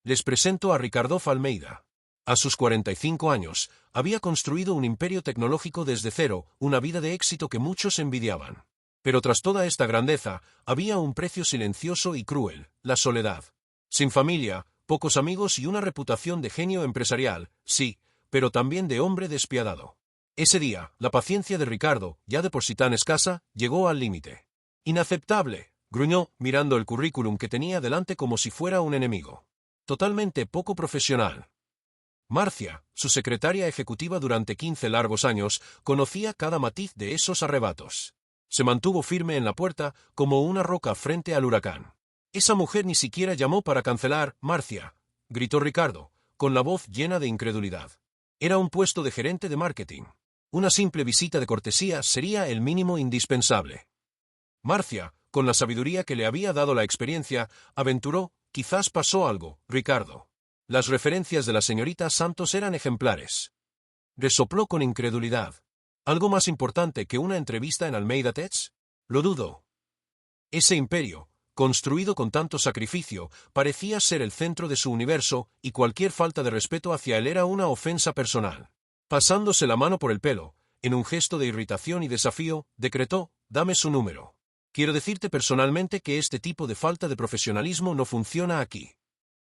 Les presento a Ricardo Almeida. A sus 45 años, había construido un imperio tecnológico desde cero, una vida de éxito que muchos envidiaban. Pero tras toda esta grandeza, había un precio silencioso y cruel: la soledad. Sin familia, pocos amigos y una reputación de genio empresarial, sí, pero también de hombre despiadado. Ese día, la paciencia de Ricardo, ya de por sí tan escasa, llegó al límite. «Inaceptable», gruñó, mirando el currículum que tenía delante como si fuera un enemigo. Totalmente poco profesional. Marcia, su secretaria ejecutiva durante 15 largos años, conocía cada matiz de esos arrebatos. Se mantuvo firme en la puerta, como una roca frente al huracán. «Esa mujer ni siquiera llamó para cancelar, Marcia», gritó Ricardo, con la voz llena de incredulidad. Era un puesto de gerente de marketing. Una simple visita de cortesía sería el mínimo indispensable. Marcia, con la sabiduría que le había dado la experiencia, aventuró: «Quizás pasó algo, Ricardo». Las referencias de la señorita Santos eran ejemplares. Resopló con incredulidad. ¿Algo más importante que una entrevista en Almeida Tech? Lo dudo. Ese imperio, construido con tanto sacrificio, parecía ser el centro de su universo, y cualquier falta de respeto hacia él era una ofensa personal. Pasándose la mano por el pelo, en un gesto de irritación y desafío, decretó: «Dame su número. Quiero decirte personalmente que este tipo de falta de profesionalismo no funciona aquí».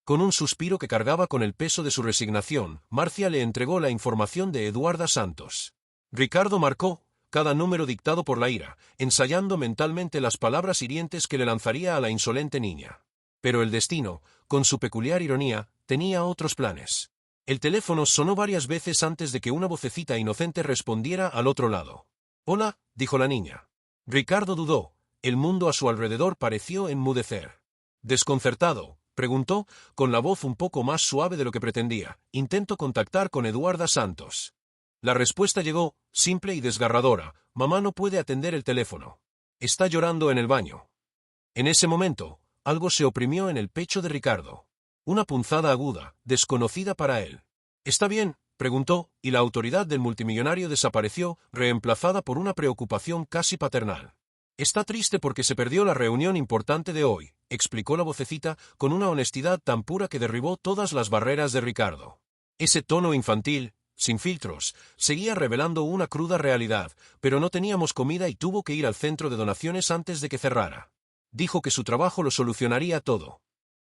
Con un suspiro que cargaba con el peso de su resignación, Marcia le entregó la información de Eduarda Santos. Ricardo marcó cada número dictado por la ira, ensayando mentalmente las palabras hirientes que le lanzaría a la insolente niña. Pero el destino, con su peculiar ironía, tenía otros planes. El teléfono sonó varias veces antes de que una vocecita inocente respondiera al otro lado. «Hola», dijo la niña. Ricardo dudó. El mundo a su alrededor pareció enmudecer. Desconcertado, preguntó, con la voz un poco más suave de lo que pretendía: «Intento contactar con Eduarda Santos». La respuesta llegó, simple y desgarradora: «Mamá no puede atender el teléfono. Está llorando en el baño». En ese momento, algo se oprimió en el pecho de Ricardo. Una punzada aguda, desconocida para él. «¿Está bien?», preguntó, y la autoridad del multimillonario desapareció, reemplazada por una preocupación casi paternal. «Está triste porque se perdió la reunión importante de hoy», explicó la vocecita, con una honestidad tan pura que derribó todas las barreras de Ricardo. Ese tono infantil, sin filtros, seguía revelando una cruda realidad: «Pero no teníamos comida y tuvo que ir al centro de donaciones antes de que cerrara. Dijo que su trabajo lo solucionaría todo».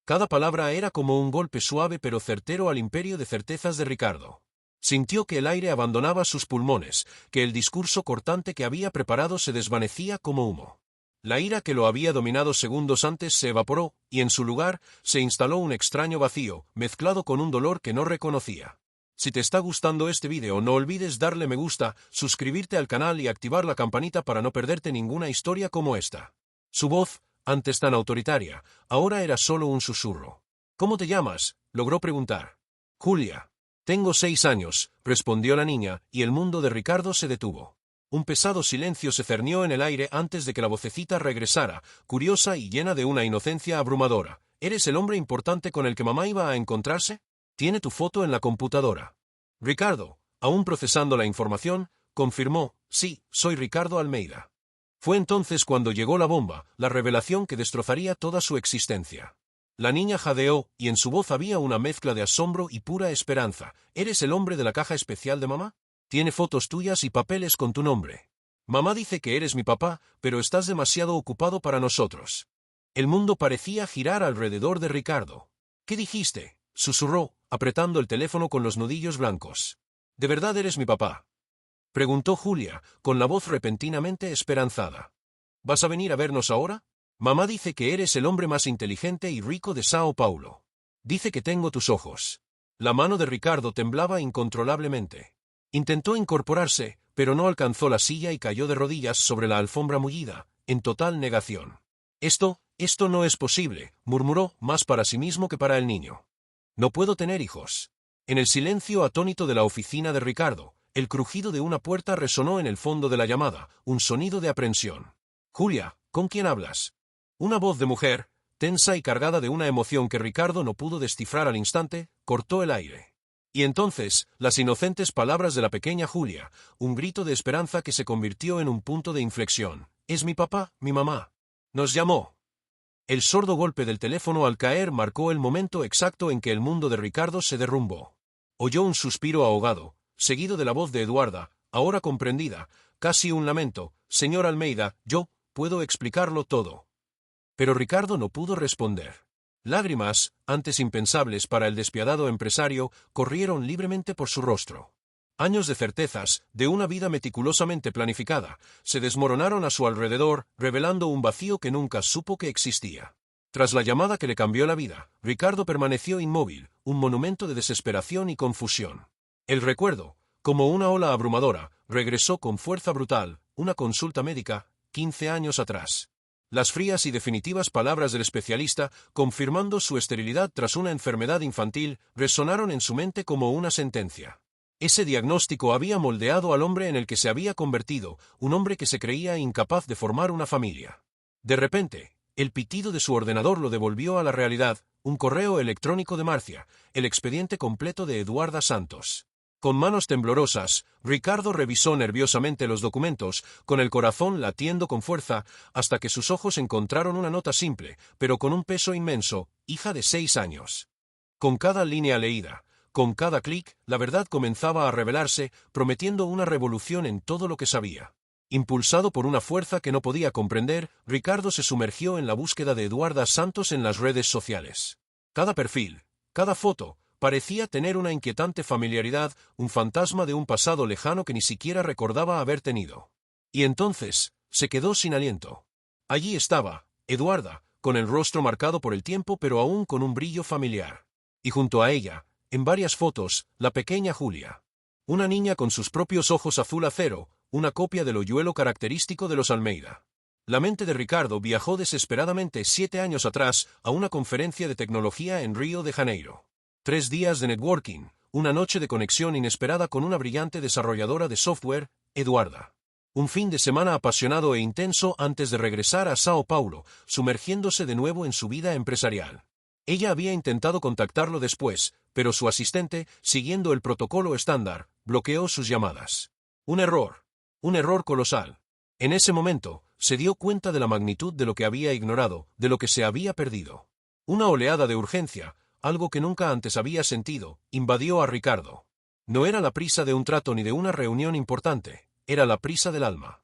Cada palabra era como un golpe suave pero certero al imperio de certezas de Ricardo. Sintió que el aire abandonaba sus pulmones, que el discurso cortante que había preparado se desvanecía como humo. La ira que lo había dominado segundos antes se evaporó, y en su lugar se instaló un extraño vacío, mezclado con un dolor que no reconocía. Si te está gustando este vídeo, no olvides darle me gusta, suscribirte al canal y activar la campanita para no perderte ninguna historia como esta. Su voz, antes tan autoritaria, ahora era solo un susurro. «¿Cómo te llamas?», logró preguntar. «Julia». «Tengo 6 años», respondió la niña, y el mundo de Ricardo se detuvo. Un pesado silencio se cernió en el aire antes de que la vocecita regresara, curiosa y llena de una inocencia abrumadora. «¿Eres el hombre importante con el que mamá iba a encontrarse? Tiene tu foto en la computadora». Ricardo, aún procesando la información, confirmó: «Sí, soy Ricardo Almeida». Fue entonces cuando llegó la bomba, la revelación que destrozaría toda su existencia. La niña jadeó, y en su voz había una mezcla de asombro y pura esperanza. «¿Eres el hombre de la caja especial de mamá? Tiene fotos tuyas y papeles con tu nombre. Mamá dice que eres mi papá, pero estás demasiado ocupado para nosotros». El mundo parecía girar alrededor de Ricardo. «¿Qué dijiste?», susurró, apretando el teléfono con los nudillos blancos. «¿De verdad eres mi papá?», preguntó Julia, con la voz repentinamente esperanzada. «¿Vas a venir a vernos ahora? Mamá dice que eres el hombre más inteligente y rico de Sao Paulo. Dice que tengo tus ojos». La mano de Ricardo temblaba incontrolablemente. Intentó incorporarse, pero no alcanzó la silla y cayó de rodillas sobre la alfombra mullida, en total negación. Esto no es posible», murmuró, más para sí mismo que para el niño. «No puedo tener hijos». En el silencio atónito de la oficina de Ricardo, el crujido de una puerta resonó en el fondo de la llamada, un sonido de aprensión. «Julia, ¿con quién hablas?». Una voz de mujer, tensa y cargada de una emoción que Ricardo no pudo descifrar al instante, cortó el aire. Y entonces, las inocentes palabras de la pequeña Julia, un grito de esperanza que se convirtió en un punto de inflexión: «Es mi papá, mi mamá. Nos llamó». El sordo golpe del teléfono al caer marcó el momento exacto en que el mundo de Ricardo se derrumbó. Oyó un suspiro ahogado, seguido de la voz de Eduarda, ahora comprendida, casi un lamento: «Señor Almeida, yo puedo explicarlo todo». Pero Ricardo no pudo responder. Lágrimas, antes impensables para el despiadado empresario, corrieron libremente por su rostro. Años de certezas, de una vida meticulosamente planificada, se desmoronaron a su alrededor, revelando un vacío que nunca supo que existía. Tras la llamada que le cambió la vida, Ricardo permaneció inmóvil, un monumento de desesperación y confusión. El recuerdo, como una ola abrumadora, regresó con fuerza brutal: una consulta médica, 15 años atrás. Las frías y definitivas palabras del especialista, confirmando su esterilidad tras una enfermedad infantil, resonaron en su mente como una sentencia. Ese diagnóstico había moldeado al hombre en el que se había convertido, un hombre que se creía incapaz de formar una familia. De repente, el pitido de su ordenador lo devolvió a la realidad: un correo electrónico de Marcia, el expediente completo de Eduarda Santos. Con manos temblorosas, Ricardo revisó nerviosamente los documentos, con el corazón latiendo con fuerza, hasta que sus ojos encontraron una nota simple, pero con un peso inmenso: hija de 6 años. Con cada línea leída, con cada clic, la verdad comenzaba a revelarse, prometiendo una revolución en todo lo que sabía. Impulsado por una fuerza que no podía comprender, Ricardo se sumergió en la búsqueda de Eduarda Santos en las redes sociales. Cada perfil, cada foto, parecía tener una inquietante familiaridad, un fantasma de un pasado lejano que ni siquiera recordaba haber tenido. Y entonces, se quedó sin aliento. Allí estaba, Eduarda, con el rostro marcado por el tiempo pero aún con un brillo familiar. Y junto a ella, en varias fotos, la pequeña Julia. Una niña con sus propios ojos azul acero, una copia del hoyuelo característico de los Almeida. La mente de Ricardo viajó desesperadamente 7 años atrás a una conferencia de tecnología en Río de Janeiro. 3 días de networking, una noche de conexión inesperada con una brillante desarrolladora de software, Eduarda. Un fin de semana apasionado e intenso antes de regresar a Sao Paulo, sumergiéndose de nuevo en su vida empresarial. Ella había intentado contactarlo después, pero su asistente, siguiendo el protocolo estándar, bloqueó sus llamadas. Un error colosal. En ese momento, se dio cuenta de la magnitud de lo que había ignorado, de lo que se había perdido. Una oleada de urgencia, algo que nunca antes había sentido, invadió a Ricardo. No era la prisa de un trato ni de una reunión importante, era la prisa del alma.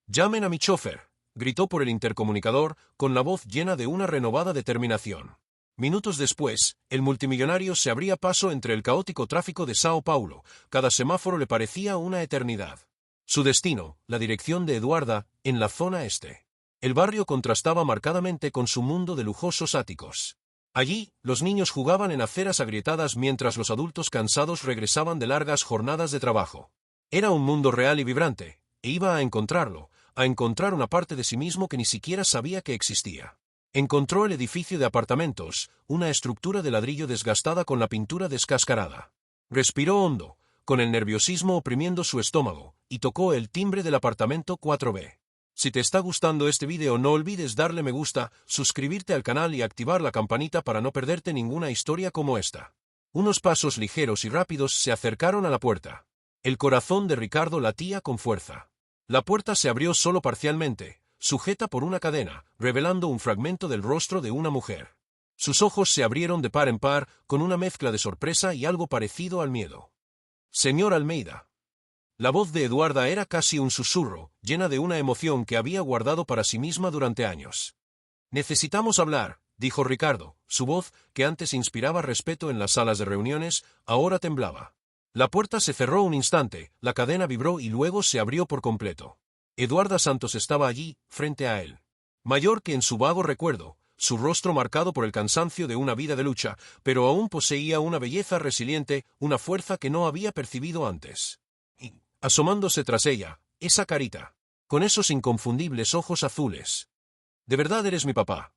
«Llamen a mi chofer», gritó por el intercomunicador, con la voz llena de una renovada determinación. Minutos después, el multimillonario se abría paso entre el caótico tráfico de Sao Paulo, cada semáforo le parecía una eternidad. Su destino, la dirección de Eduarda, en la zona este. El barrio contrastaba marcadamente con su mundo de lujosos áticos. Allí, los niños jugaban en aceras agrietadas mientras los adultos cansados regresaban de largas jornadas de trabajo. Era un mundo real y vibrante, e iba a encontrarlo, a encontrar una parte de sí mismo que ni siquiera sabía que existía. Encontró el edificio de apartamentos, una estructura de ladrillo desgastada con la pintura descascarada. Respiró hondo, con el nerviosismo oprimiendo su estómago, y tocó el timbre del apartamento 4B. Si te está gustando este vídeo, no olvides darle me gusta, suscribirte al canal y activar la campanita para no perderte ninguna historia como esta. Unos pasos ligeros y rápidos se acercaron a la puerta. El corazón de Ricardo latía con fuerza. La puerta se abrió solo parcialmente, sujeta por una cadena, revelando un fragmento del rostro de una mujer. Sus ojos se abrieron de par en par, con una mezcla de sorpresa y algo parecido al miedo. «Señor Almeida». La voz de Eduarda era casi un susurro, llena de una emoción que había guardado para sí misma durante años. «Necesitamos hablar», dijo Ricardo, su voz, que antes inspiraba respeto en las salas de reuniones, ahora temblaba. La puerta se cerró un instante, la cadena vibró y luego se abrió por completo. Eduarda Santos estaba allí, frente a él. Mayor que en su vago recuerdo, su rostro marcado por el cansancio de una vida de lucha, pero aún poseía una belleza resiliente, una fuerza que no había percibido antes. Y, asomándose tras ella, esa carita, con esos inconfundibles ojos azules. «¿De verdad eres mi papá?»,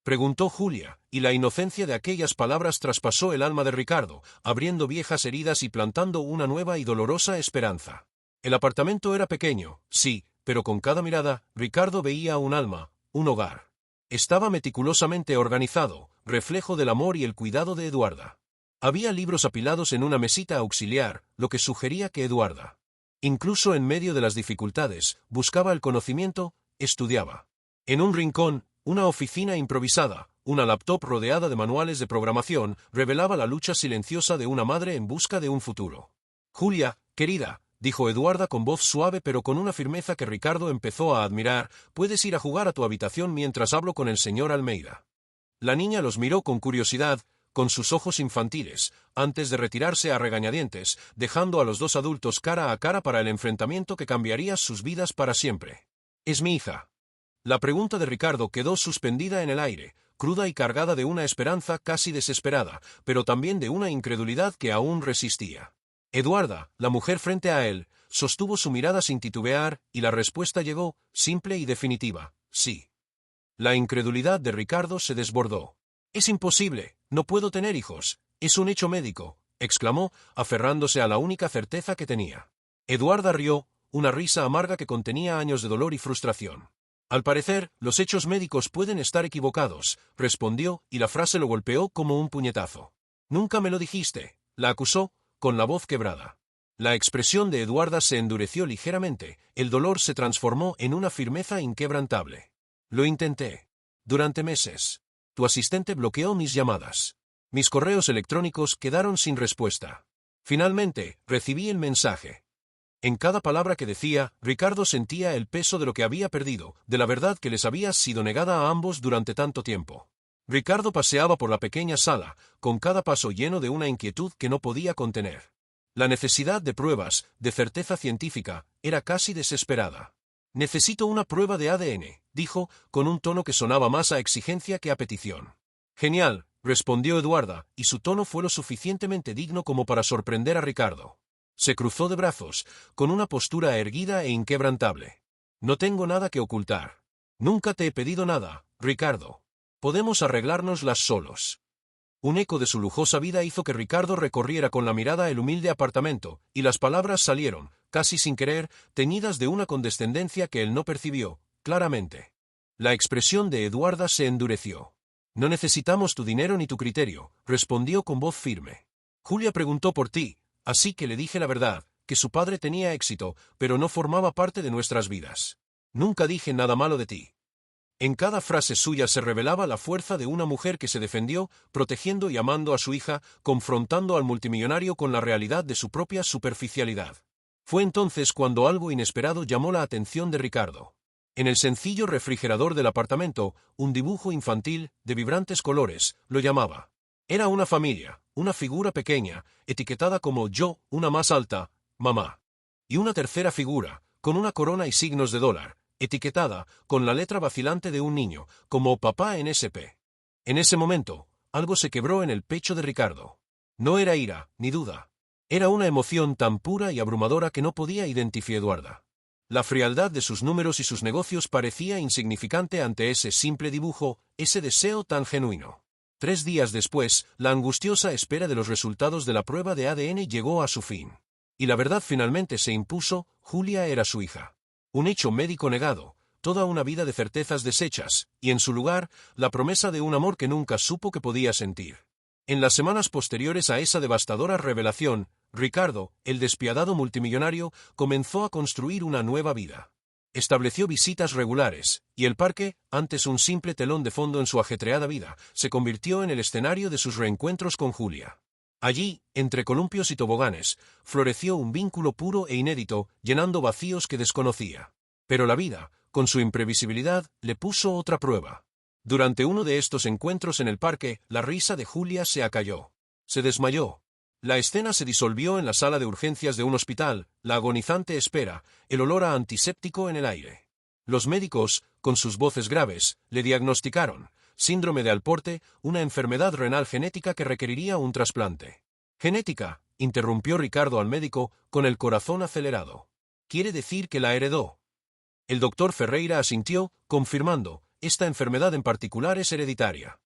preguntó Julia, y la inocencia de aquellas palabras traspasó el alma de Ricardo, abriendo viejas heridas y plantando una nueva y dolorosa esperanza. El apartamento era pequeño, sí, pero con cada mirada, Ricardo veía un alma, un hogar. Estaba meticulosamente organizado, reflejo del amor y el cuidado de Eduarda. Había libros apilados en una mesita auxiliar, lo que sugería que Eduarda, incluso en medio de las dificultades, buscaba el conocimiento, estudiaba. En un rincón, Una oficina improvisada, una laptop rodeada de manuales de programación, revelaba la lucha silenciosa de una madre en busca de un futuro. Julia, querida, dijo Eduarda con voz suave pero con una firmeza que Ricardo empezó a admirar, puedes ir a jugar a tu habitación mientras hablo con el señor Almeida. La niña los miró con curiosidad, con sus ojos infantiles, antes de retirarse a regañadientes, dejando a los dos adultos cara a cara para el enfrentamiento que cambiaría sus vidas para siempre. «¿Es mi hija?». La pregunta de Ricardo quedó suspendida en el aire, cruda y cargada de una esperanza casi desesperada, pero también de una incredulidad que aún resistía. Eduarda, la mujer frente a él, sostuvo su mirada sin titubear, y la respuesta llegó, simple y definitiva, sí. La incredulidad de Ricardo se desbordó. «Es imposible, no puedo tener hijos, es un hecho médico», exclamó, aferrándose a la única certeza que tenía. Eduarda rió, una risa amarga que contenía años de dolor y frustración. «Al parecer, los hechos médicos pueden estar equivocados», respondió, y la frase lo golpeó como un puñetazo. «Nunca me lo dijiste», la acusó, con la voz quebrada. La expresión de Eduarda se endureció ligeramente, el dolor se transformó en una firmeza inquebrantable. «Lo intenté. Durante meses. Tu asistente bloqueó mis llamadas. Mis correos electrónicos quedaron sin respuesta. Finalmente, recibí el mensaje». En cada palabra que decía, Ricardo sentía el peso de lo que había perdido, de la verdad que les había sido negada a ambos durante tanto tiempo. Ricardo paseaba por la pequeña sala, con cada paso lleno de una inquietud que no podía contener. La necesidad de pruebas, de certeza científica, era casi desesperada. «Necesito una prueba de ADN», dijo, con un tono que sonaba más a exigencia que a petición. «Genial», respondió Eduarda, y su tono fue lo suficientemente digno como para sorprender a Ricardo. Se cruzó de brazos, con una postura erguida e inquebrantable. «No tengo nada que ocultar. Nunca te he pedido nada, Ricardo. Podemos arreglárnoslas solos». Un eco de su lujosa vida hizo que Ricardo recorriera con la mirada el humilde apartamento, y las palabras salieron, casi sin querer, teñidas de una condescendencia que él no percibió, claramente. La expresión de Eduarda se endureció. «No necesitamos tu dinero ni tu criterio», respondió con voz firme. «Julia preguntó por ti, así que le dije la verdad, que su padre tenía éxito, pero no formaba parte de nuestras vidas. Nunca dije nada malo de ti». En cada frase suya se revelaba la fuerza de una mujer que se defendió, protegiendo y amando a su hija, confrontando al multimillonario con la realidad de su propia superficialidad. Fue entonces cuando algo inesperado llamó la atención de Ricardo. En el sencillo refrigerador del apartamento, un dibujo infantil, de vibrantes colores, lo llamaba. Era una familia, una figura pequeña, etiquetada como yo, una más alta, mamá. Y una tercera figura, con una corona y signos de dólar, etiquetada, con la letra vacilante de un niño, como papá en SP. En ese momento, algo se quebró en el pecho de Ricardo. No era ira, ni duda. Era una emoción tan pura y abrumadora que no podía identificar Eduarda. La frialdad de sus números y sus negocios parecía insignificante ante ese simple dibujo, ese deseo tan genuino. 3 días después, la angustiosa espera de los resultados de la prueba de ADN llegó a su fin. Y la verdad finalmente se impuso, Julia era su hija. Un hecho médico negado, toda una vida de certezas deshechas, y en su lugar, la promesa de un amor que nunca supo que podía sentir. En las semanas posteriores a esa devastadora revelación, Ricardo, el despiadado multimillonario, comenzó a construir una nueva vida. Estableció visitas regulares, y el parque, antes un simple telón de fondo en su ajetreada vida, se convirtió en el escenario de sus reencuentros con Julia. Allí, entre columpios y toboganes, floreció un vínculo puro e inédito, llenando vacíos que desconocía. Pero la vida, con su imprevisibilidad, le puso otra prueba. Durante uno de estos encuentros en el parque, la risa de Julia se acalló. Se desmayó. La escena se disolvió en la sala de urgencias de un hospital, la agonizante espera, el olor a antiséptico en el aire. Los médicos, con sus voces graves, le diagnosticaron síndrome de Alporte, una enfermedad renal genética que requeriría un trasplante. «¿Genética?», interrumpió Ricardo al médico, con el corazón acelerado. «¿Quiere decir que la heredó?». El doctor Ferreira asintió, confirmando, esta enfermedad en particular es hereditaria.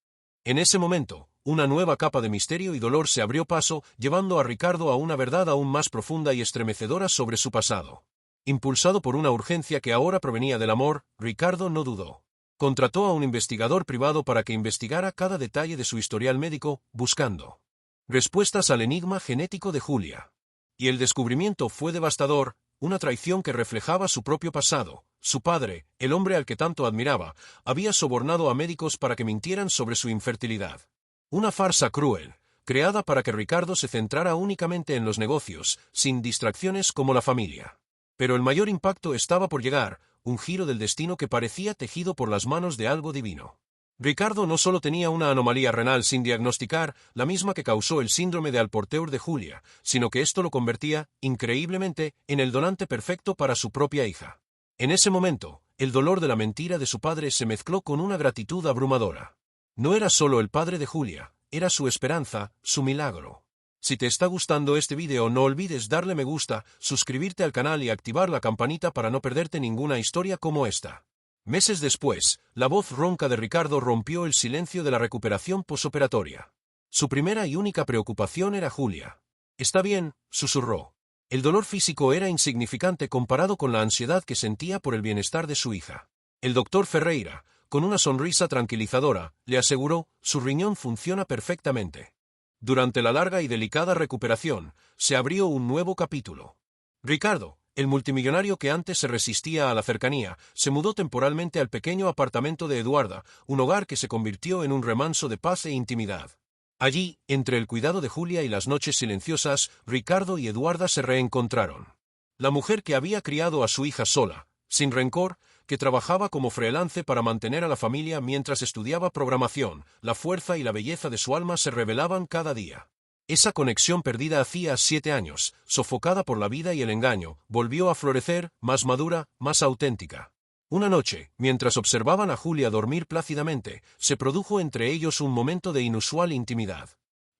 En ese momento, una nueva capa de misterio y dolor se abrió paso, llevando a Ricardo a una verdad aún más profunda y estremecedora sobre su pasado. Impulsado por una urgencia que ahora provenía del amor, Ricardo no dudó. Contrató a un investigador privado para que investigara cada detalle de su historial médico, buscando respuestas al enigma genético de Julia. Y el descubrimiento fue devastador, una traición que reflejaba su propio pasado. Su padre, el hombre al que tanto admiraba, había sobornado a médicos para que mintieran sobre su infertilidad. Una farsa cruel, creada para que Ricardo se centrara únicamente en los negocios, sin distracciones como la familia. Pero el mayor impacto estaba por llegar, un giro del destino que parecía tejido por las manos de algo divino. Ricardo no solo tenía una anomalía renal sin diagnosticar, la misma que causó el síndrome de Alporteur de Julia, sino que esto lo convertía, increíblemente, en el donante perfecto para su propia hija. En ese momento, el dolor de la mentira de su padre se mezcló con una gratitud abrumadora. No era solo el padre de Julia, era su esperanza, su milagro. Si te está gustando este video, no olvides darle me gusta, suscribirte al canal y activar la campanita para no perderte ninguna historia como esta. Meses después, la voz ronca de Ricardo rompió el silencio de la recuperación posoperatoria. Su primera y única preocupación era Julia. «Está bien», susurró. El dolor físico era insignificante comparado con la ansiedad que sentía por el bienestar de su hija. El doctor Ferreira, con una sonrisa tranquilizadora, le aseguró, «Su riñón funciona perfectamente». Durante la larga y delicada recuperación, se abrió un nuevo capítulo. Ricardo, el multimillonario que antes se resistía a la cercanía, se mudó temporalmente al pequeño apartamento de Eduarda, un hogar que se convirtió en un remanso de paz e intimidad. Allí, entre el cuidado de Julia y las noches silenciosas, Ricardo y Eduarda se reencontraron. La mujer que había criado a su hija sola, sin rencor, que trabajaba como freelance para mantener a la familia mientras estudiaba programación, la fuerza y la belleza de su alma se revelaban cada día. Esa conexión perdida hacía 7 años, sofocada por la vida y el engaño, volvió a florecer, más madura, más auténtica. Una noche, mientras observaban a Julia dormir plácidamente, se produjo entre ellos un momento de inusual intimidad.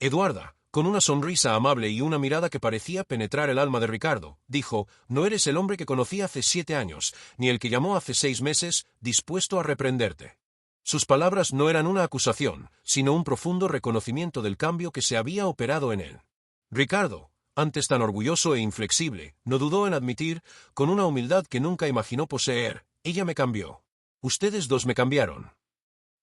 Eduarda, con una sonrisa amable y una mirada que parecía penetrar el alma de Ricardo, dijo, «No eres el hombre que conocí hace 7 años, ni el que llamó hace 6 meses, dispuesto a reprenderte». Sus palabras no eran una acusación, sino un profundo reconocimiento del cambio que se había operado en él. Ricardo, antes tan orgulloso e inflexible, no dudó en admitir, con una humildad que nunca imaginó poseer, «Ella me cambió. Ustedes dos me cambiaron».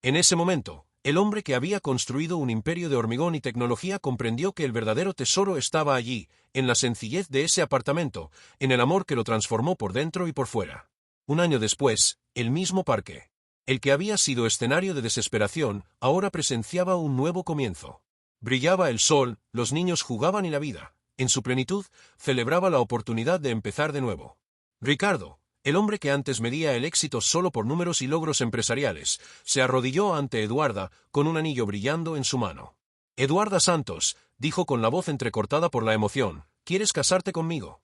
En ese momento, el hombre que había construido un imperio de hormigón y tecnología comprendió que el verdadero tesoro estaba allí, en la sencillez de ese apartamento, en el amor que lo transformó por dentro y por fuera. Un año después, el mismo parque. El que había sido escenario de desesperación, ahora presenciaba un nuevo comienzo. Brillaba el sol, los niños jugaban y la vida, en su plenitud, celebraba la oportunidad de empezar de nuevo. Ricardo, el hombre que antes medía el éxito solo por números y logros empresariales, se arrodilló ante Eduarda, con un anillo brillando en su mano. «Eduarda Santos», dijo con la voz entrecortada por la emoción, «¿quieres casarte conmigo?».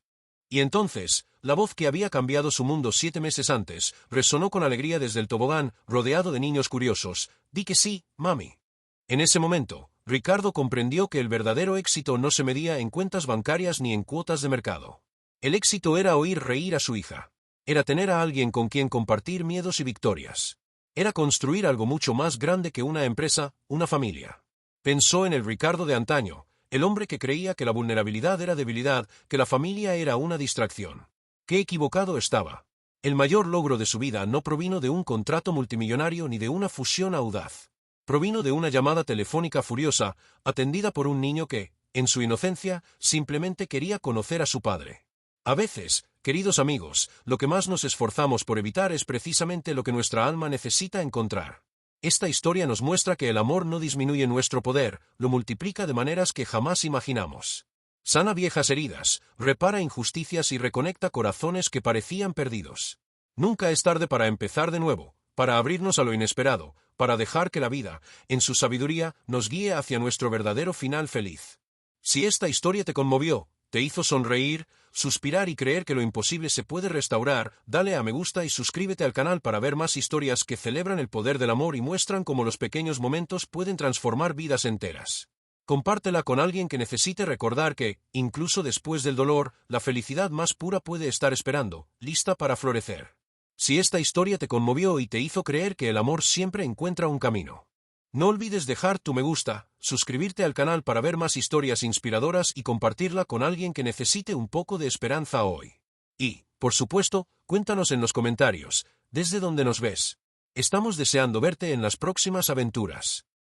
Y entonces, la voz que había cambiado su mundo 7 meses antes, resonó con alegría desde el tobogán, rodeado de niños curiosos. «Di que sí, mami». En ese momento, Ricardo comprendió que el verdadero éxito no se medía en cuentas bancarias ni en cuotas de mercado. El éxito era oír reír a su hija. Era tener a alguien con quien compartir miedos y victorias. Era construir algo mucho más grande que una empresa, una familia. Pensó en el Ricardo de antaño, el hombre que creía que la vulnerabilidad era debilidad, que la familia era una distracción. Qué equivocado estaba. El mayor logro de su vida no provino de un contrato multimillonario ni de una fusión audaz. Provino de una llamada telefónica furiosa, atendida por un niño que, en su inocencia, simplemente quería conocer a su padre. A veces, queridos amigos, lo que más nos esforzamos por evitar es precisamente lo que nuestra alma necesita encontrar. Esta historia nos muestra que el amor no disminuye nuestro poder, lo multiplica de maneras que jamás imaginamos. Sana viejas heridas, repara injusticias y reconecta corazones que parecían perdidos. Nunca es tarde para empezar de nuevo, para abrirnos a lo inesperado, para dejar que la vida, en su sabiduría, nos guíe hacia nuestro verdadero final feliz. Si esta historia te conmovió, te hizo sonreír, suspirar y creer que lo imposible se puede restaurar, dale a me gusta y suscríbete al canal para ver más historias que celebran el poder del amor y muestran cómo los pequeños momentos pueden transformar vidas enteras. Compártela con alguien que necesite recordar que, incluso después del dolor, la felicidad más pura puede estar esperando, lista para florecer. Si esta historia te conmovió y te hizo creer que el amor siempre encuentra un camino. No olvides dejar tu me gusta, suscribirte al canal para ver más historias inspiradoras y compartirla con alguien que necesite un poco de esperanza hoy. Y, por supuesto, cuéntanos en los comentarios, desde donde nos ves. Estamos deseando verte en las próximas aventuras.